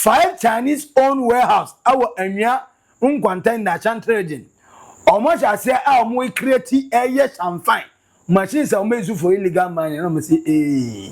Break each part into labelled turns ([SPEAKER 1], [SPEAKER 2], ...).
[SPEAKER 1] 5 Chinese owned warehouse our Enya Unquantain na Chantre region. Almost I say our more creative yes and fine. Machines are made for illegal mining. I'm say,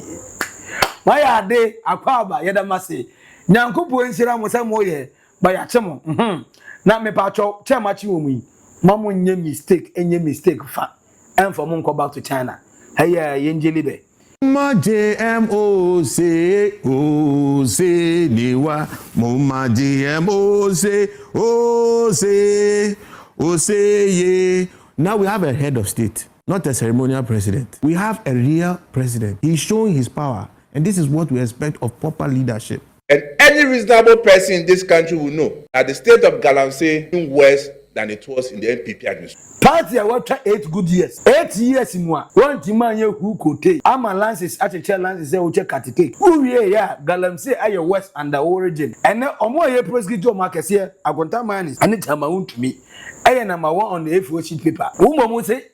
[SPEAKER 1] why are they a quaba? Yadamasi. Nyankupu and Sira was some way by a chemo. Not me patrol, chamachi. Mamu nye mistake, any mistake fa. And for Monko back to China. Hey, Yenjelibe.
[SPEAKER 2] Mama JMO say, oh, say, Niwa. Mama JMO say, oh, say, oh, say, yeah. Now we have a head of state, not a ceremonial president. We have a real president. He's showing his power. And this is what we expect of proper leadership.
[SPEAKER 3] And any reasonable person in this country will know that the state of galamsey is worse than it was in the NPP administration.
[SPEAKER 1] Party I worked 8 good years. 8 years in one. One man who could take. I'm a lances at a chair lances who check at the who yeah, galamsey are your west and the origin. And now on more year prescription markets here, I want that man is and it's my own to me. I am number 1 on the FOC paper. Who mama say?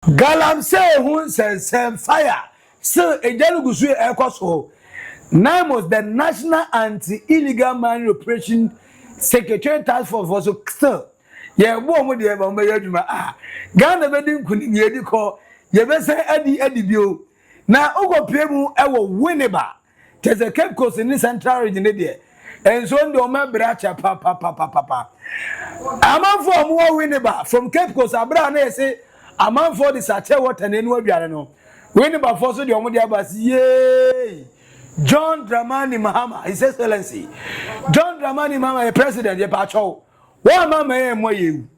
[SPEAKER 1] Galamsey who says fire. So a jalugusu aircoso. Now was the National Anti-Illegal Mining Operation Secretary Task Force for so yeah, woman the Bamba Ghana wedding couldn't be call you say Eddie Bio. Now Ogo Pemu ever winneba. There's a Cape Coast in the central region there. And so do my bracha papa. I'm on for more winneba from Cape Coast Abra say I'm on for the Sache water and then we are no. Winneba for so the Omodia yay. John Dramani Mahama, His Excellency. John Dramani Mahama, President, ye pacho. One mama mo you.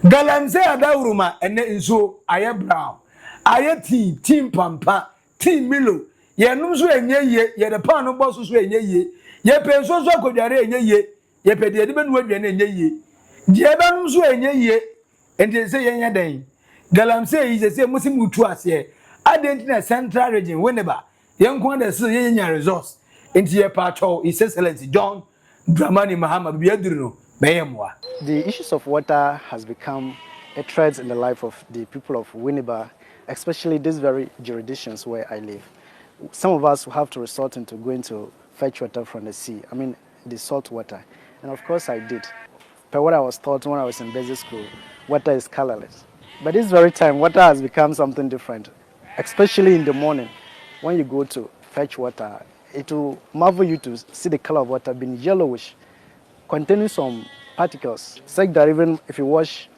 [SPEAKER 1] Galamsey adauruma ene nso aye brown. Aye team pampa, team milo. Ye num so enye ye, ye de pan no boss so enye ye. Ye pe so kodware enye ye. Ye pe de benu aduane enye ye. Je ba num so enye ye. Enti say ye den. Galamsey is say musim utu ase. Adentina Central Region whenever Young the Senior resource into your patrol, His Excellency John Dramani Mahama Biadruno, Mayamwa.
[SPEAKER 4] The issues of water has become a threat in the life of the people of Winneba, especially these very jurisdictions where I live. Some of us have to resort into going to fetch water from the sea, I mean the salt water. And of course I did. But what I was taught when I was in basic school, water is colorless. But this very time, water has become something different, especially in the morning. When you go to fetch water, it will marvel you to see the color of water being yellowish, containing some particles. Such that even if you wash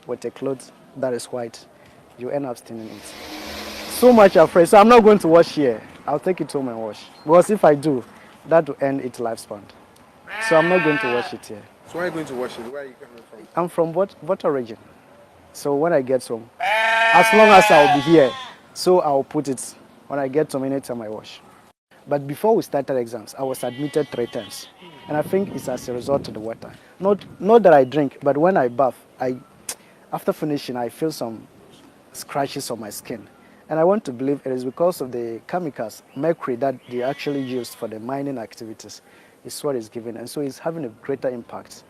[SPEAKER 4] with a cloth that is white, you end up staining it. So much afraid. So I'm not going to wash here. I'll take it home and wash. Because if I do, that will end its lifespan. So I'm not going to wash it here.
[SPEAKER 5] So where are you going to wash it? Where are you coming from?
[SPEAKER 4] I'm from water region. So when I get home, as long as I'll be here, so I'll put it. When I get home, anytime I wash. But before we started exams, I was admitted 3 times. And I think it's as a result of the water. Not that I drink, but when I bath, after finishing, I feel some scratches on my skin. And I want to believe it is because of the chemicals, mercury, that they actually used for the mining activities. It's what is given. And so it's having a greater impact.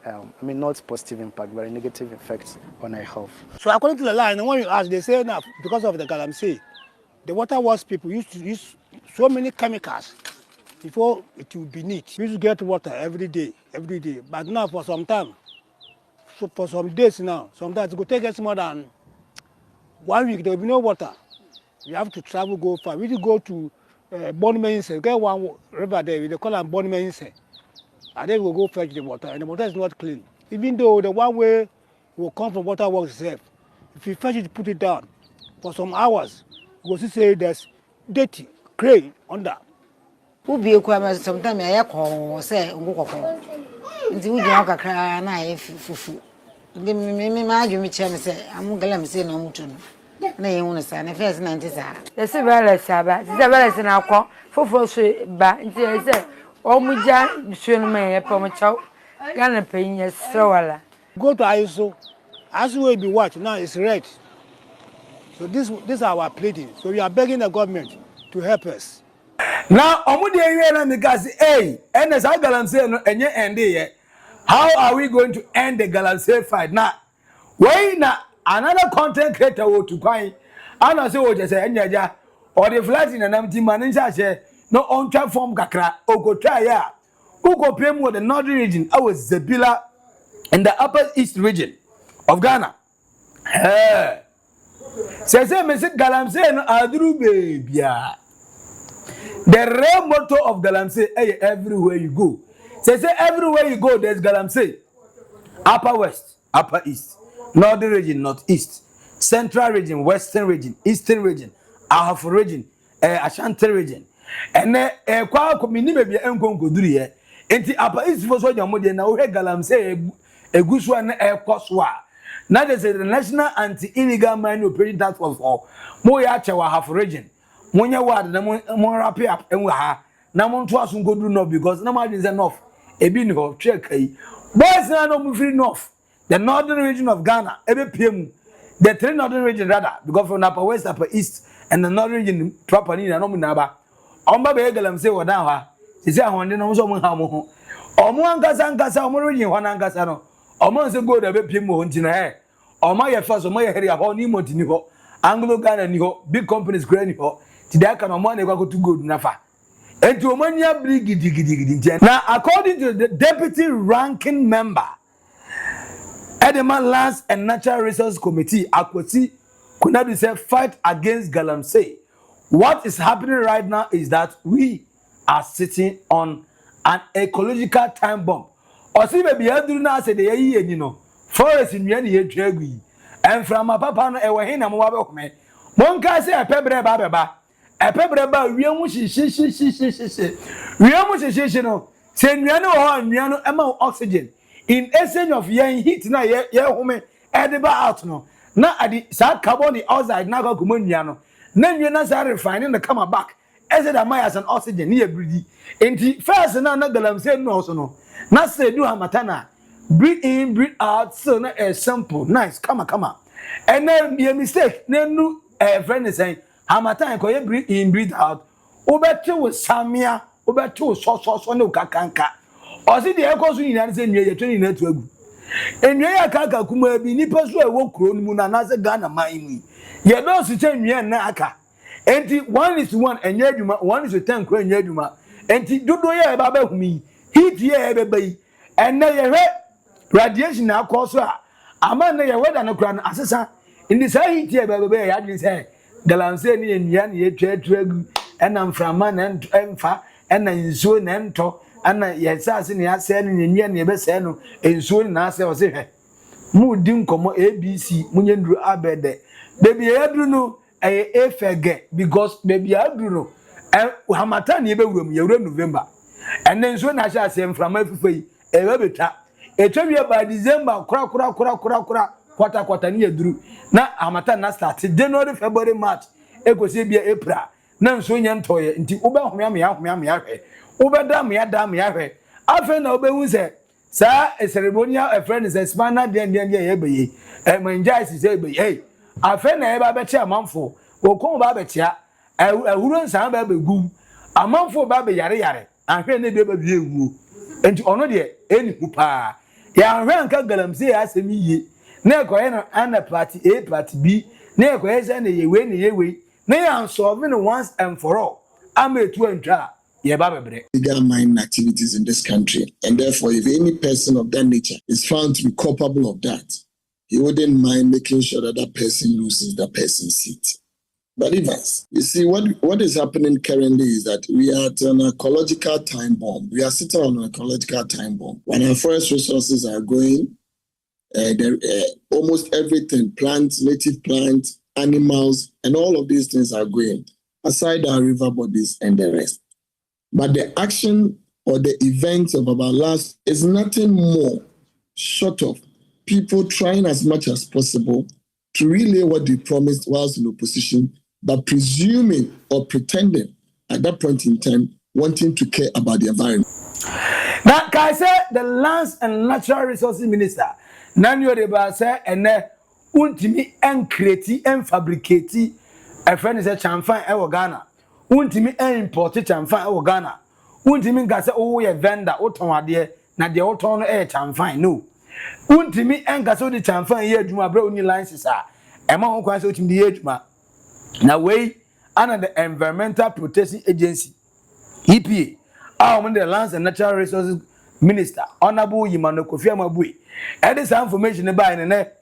[SPEAKER 4] I mean, not positive impact, but a negative effect on our health.
[SPEAKER 6] So according to the line, when you ask, they say now, because of the galamsey, the water works people used to use so many chemicals before it would be neat. We used to get water every day. But now for some time, so for some days now, sometimes it will take us more than 1 week, there will be no water. We have to travel, go far. We used to go to Bonmense, get one river there, they call it Bonmense. And then we'll go fetch the water, and the water is not clean. Even though the one way will come from water works itself. If you fetch it, put it down for some hours, you will say there's dirty, clay under.
[SPEAKER 7] Ubi sometimes I call say Ngoko. Nti we don't kakra na fufu. Ndi me maaju me che me say am galamsey na mutu no. Na ye hunu sa na first na nti sa.
[SPEAKER 8] The sebele saba, sebele na akọ fufu so ba nti say omuja bisuo no me pomochaw. Gana penye sewala.
[SPEAKER 6] Go to ISO. ISO will be what? Now it's red. So this is our pleading. So we are begging the government to help us.
[SPEAKER 1] Now, omudi ewe na mikasi, hey, ene sa galamsey no enye ende ye. How are we going to end the galamsey fight? Now, why na another content creator wo to kwan ana se o je se enyaja or the flight in anam ti man ncha she no on twa form kakra o go try ya ugo pem with the northern region I was Zebila in the upper east region of Ghana say me sit galamsey no aduru bebia the real motto of galamsey everywhere you go say everywhere you go there's galamsey upper west upper east northern region northeast central region western region eastern region Ahafo region Ashanti region ene kwa komini bebia enkonko duru ye enti upper east for so jamo de na wo he galamsey egusu na ekoso a na dey say the national anti-illegal mining operating task force for mo ya che wa Ahafo region monye ward na mo wrap up enwa ha na mo nto aso ngoduru no because na ma dey say north ebi ni ho check kai boys na no mo free north the northern region of Ghana ebe pm the three northern region rather because from upper west upper east and the northern region properly na no mo na ba omba be galamsey wo dan ha say ahonde no so mo ha mo ho omo ankasa omo region ho na ankasa no omo se go da be pm ho ntina omo ye first omo ye heri ho ni mo tini ho Anglo Ghana ni ho big companies grani ho ti da kan omo na kwa to go na fa enti omo nya bri gidi now according to the deputy ranking member Edema Lands and Natural Resources Committee Akwasi Kunadu said fight against galamsey. What is happening right now is that we are sitting on an ecological time bomb. Osi be biaduru na say dey yi eni no. Forest nua ne yetwa agui. Enframa papa no ewe hin na mo wa be kome. Monka say epebre ba beba. Epebre ba wiemu shishi. Wiemu shishi no. Say nua no ho nua no ema oxygen. In essence of yen heat na ye home edible out no. Na adi sa carbon dioxide na go kumo nua no. Na nua na sa refining the come back. Ese da my as an oxygen ni breathe. Enti first na galamsey no so no. Na say do hamatana. Breathe in, breathe out, so na a simple, nice, come on. And then be a mistake. Then no friend is saying, Hamatan ko breathe in, breathe out. Obeto with Samia, obeto so no kakanka. O si the echo so yin say nwe ye twani na tu agu. Enwe ya kaka kuma bi nipa so e wo kro nu na na se Ghana man mu. Ye do so che nwe na aka. Enti 1:1 enye adwuma, 1:10 kro enye adwuma. Enti dodo ye ba ba humi. Heat ye e be bai. And na ye radiation na cause ama na ye weather no kra na asesa in this heat here bebe ya dey say galamsey ni enua na ye twatwa agu enam frama na emfa ena nsuo na ento ana ye sase ne ase na enua na ye be say no nsuo na ase o se hwe mu di nkomo ABC munye nduru abede baby ya duru no efege because baby ya duru no hamata na ye be wuram ye wura November ena nsuo na ase ase mframa afufei ebe beta etwa by December kura kwata ni eduru na amata na start January February March ekosie bia April na nso nya ntoye nti oba home ahwe obeda me ahwe afa na obehu se sa ceremonial a friend is spana de ye beye manja se beye afa na e ba be chia amanfo okon ba be chia ahuro nsan ba begu amanfo ba be yare ahwe na be bie ewu enti ono de eni kupa ya hwenka galamsey asemi ye na ekoye na ana party A party B na ekoye se na ye we na ya solve no once and for all ametu antwa ye ba bebre
[SPEAKER 9] illegal mining activities in this country, and therefore if any person of that nature is found to be culpable of that, he wouldn't mind making sure that that person loses that person's seat. But Evans, you see, what is happening currently is that we are at an ecological time bomb. We are sitting on an ecological time bomb. When our forest resources are going, almost everything, plants, native plants, animals, and all of these things are going, aside our river bodies and the rest. But the action or the events of our last is nothing more short of people trying as much as possible to relay what they promised whilst in opposition, but presuming or pretending at that point in time, wanting to care about the environment.
[SPEAKER 1] Now, can I say the Lands and Natural Resources Minister, Nanyo Reba say, and untimi en create en fabricate a friend is a chamfan ewo Ghana. Untimi en import chamfan ewo Ghana. Untimi gase oh ye vendor oton ade na de oton no chamfan no. Untimi en gase o de chamfan ye adwuma bra oni license a. Ema ho kwan se otimi de adwuma. Now we under the Environmental Protection Agency EPA our the Lands and Natural Resources Minister Honorable Yimano Kofi Amabui and this information about in there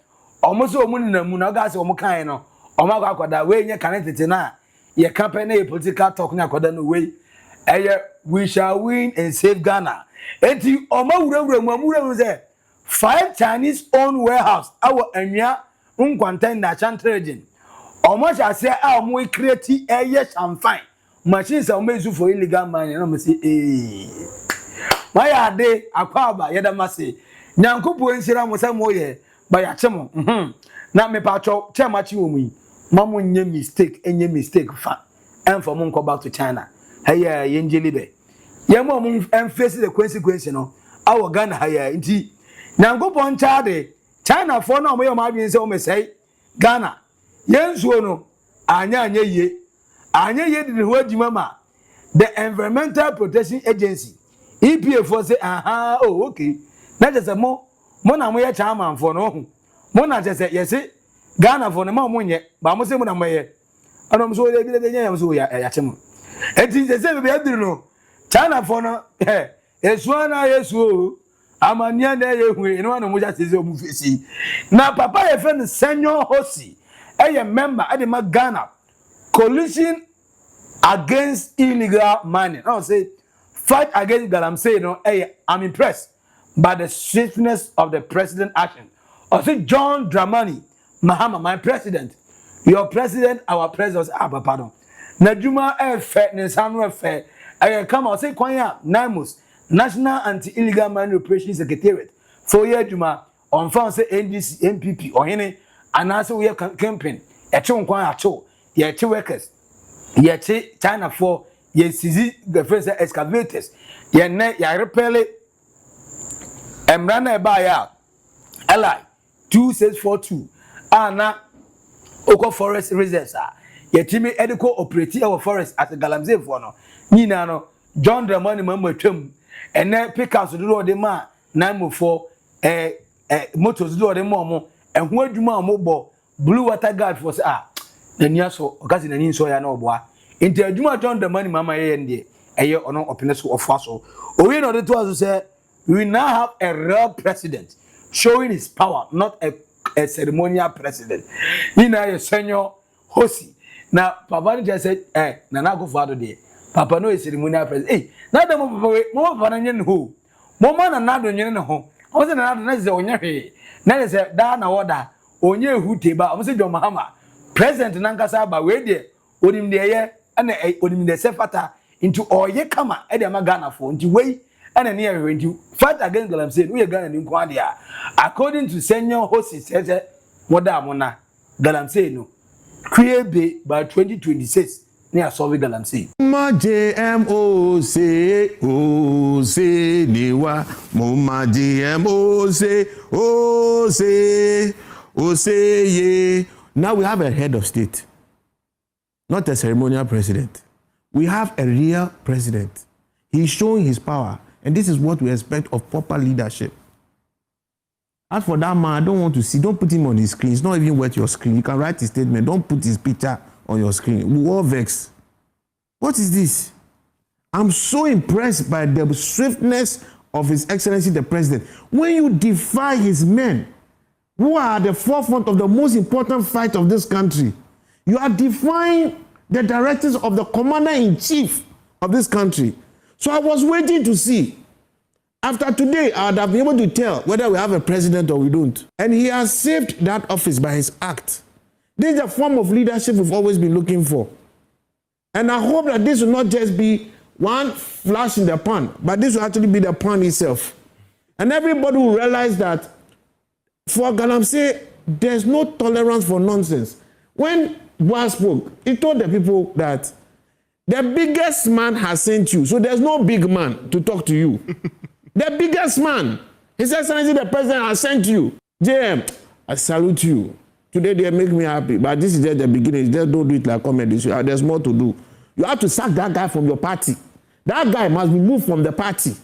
[SPEAKER 1] almost all money na munagas or mokano or makwada way you connected na your company political talk na kwada no way we shall win and save Ghana enti omawura say 5 Chinese owned warehouse our anya unquantain na chantragin almost I say our we create yes and fine machines are made for illegal mining and I say why are they akwaba yedamase nyankopo ensira mo say moye ba ya chemo na me pacho chemachi wo mu mamu nye mistake fa and for mo go back to China hey yenjeli be ye mo face the consequence no awo Ghana hey nti nyankopo ncha de China for no mo ye ma bi say o me say Ghana yensuo no anya ye di ho adwuma ma the Environmental Protection Agency EPA for say aha oh okay na just mo na mo ye chairman for no mo na just say yes Ghana for no mo nye ba mo say mo na mo ye anom so ye bi de nya so ya chemo enti say be aduru no China for no esuo na yesuo amania na ye hu eno na mo just say o mu fesi na papa ye friend Senior Hosi member at the Ghana coalition against illegal mining. I say fight against galamsey. No, I'm impressed by the swiftness of the president action. I say John Dramani Mahama, my president, your president, our president. Pardon. Najuma fair, Nesanu fair. I come out say Kwanya Namus National Anti-Illegal Mining Operations Secretariat. 4 year Juma on found say NDC MPP or any. And also we are campaign. Echon kwa acho. Ye chi workers. Ye chi China for ye seize the first excavators. Ye ne ye repel emrana ba ya. LI 2642. Ana Oko Forest Reserves. Ye timi ediko operate our forest at the galamsey for no. Nyina no John Dramani mamwetwam. Ene pickers do the man 904 motors do the momo. And who do my mobile blue water guard for the near so occasion and so ya no boy. Into a Juma John the money, Mamma, and a year or no openness of fossil. Oh, you know, the two say we now have a real president showing his power, not a ceremonial president. You know, a senior Hosi. Now, Papa just said, Nana father day. Papa no is ceremonial president. Hey, not the more Pananian who. Woman and not on your home. I wasn't another nice on your head. Na say da na woda onye huteba o se John Mahama president nankasa ba we de onim de ye na onim de sefata into oye kama e de ma Ghana for nti we na ne ye nti fight against galamsey we Ghana ni nko ade according to Senior Hosi say woda amona galamsey no create by 2026 near solve galamsey
[SPEAKER 2] ma JMO say o say niwa mo ma JMO say o say ye. Now we have a head of state, not a ceremonial president. We have a real president. He's showing his power, and this is what we expect of proper leadership. As for that man, I don't want to see. Don't put him on the screen. It's not even worth your screen. You can write his statement. Don't put his picture on your screen. We all vex. What is this? I'm so impressed by the swiftness of His Excellency the President. When you defy his men, who are at the forefront of the most important fight of this country, you are defying the directives of the commander-in-chief of this country. So I was waiting to see. After today, I would have been able to tell whether we have a president or we don't. And he has saved that office by his act. This is a form of leadership we've always been looking for. And I hope that this will not just be one flash in the pan, but this will actually be the pan itself. And everybody will realize that for galamsey, there's no tolerance for nonsense. When Boaz spoke, he told the people that the biggest man has sent you, so there's no big man to talk to you. The biggest man, His Excellency the President, has sent you. JM, I salute you. Today they make me happy, but this is just the beginning. Just don't do it like comedy. There's more to do. You have to sack that guy from your party. That guy must be moved from the party.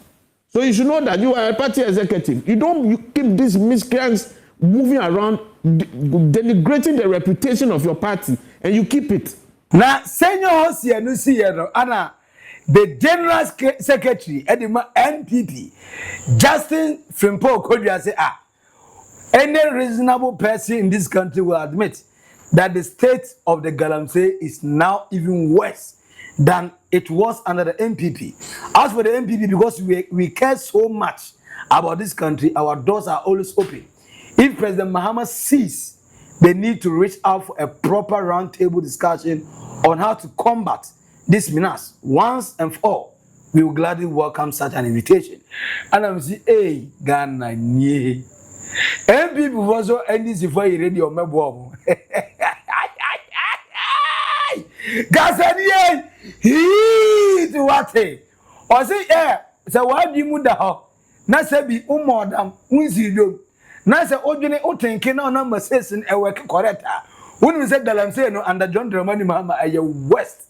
[SPEAKER 2] So you should know that you are a party executive. You keep these miscreants moving around, denigrating the reputation of your party. and you keep it.
[SPEAKER 1] Now, senior host here, no see Anna, the General Secretary, Edema NPP, Justin Frimpo Kodria say, any reasonable person in this country will admit that the state of the galamsey is now even worse than it was under the NPP. As for the NPP, because we care so much about this country, our doors are always open. If President Mahama sees the need to reach out for a proper roundtable discussion on how to combat this menace once and for all, we will gladly welcome such an invitation. And I'm saying, hey, Ghana, yeah. And people also end this before you ready on my bomb. Gasanier, he to what? Or say, yeah, so why do you move the house? Na se bi umodam unzido na se odwene otenke na number 6 in e work correct ah wonu se galamsey no under John Dramani Mahama aye west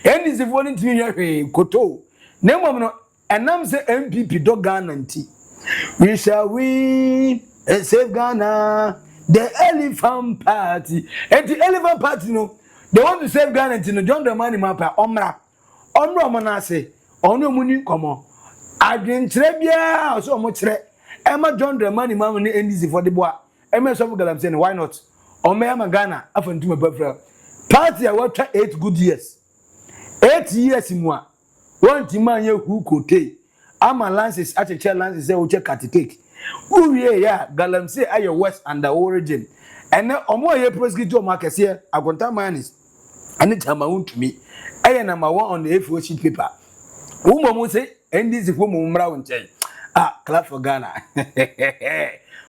[SPEAKER 1] and is volunteer hwe koto na mom no enam se MPP do Ghana nti we shall win and save Ghana the elephant party and the elephant party no they want to save Ghana nti no John Dramani Mahama omra mo na se onu muni komo adwentre bia so mo kire Emma John Dramani Mahama ni NDC for the boy Emma so galamsey why not Omema Ghana afantum bafra party a what 8 good years 8 years mua one timanye hu kote ama lances acheche lances say wo che cake uwie ya galamsey aye west and the origin and omo ye prosecutor makese agonta manis ani chama untumi aye number 1 on the A4 sheet paper umo mo say NDC for mo mra wonchen clap for Ghana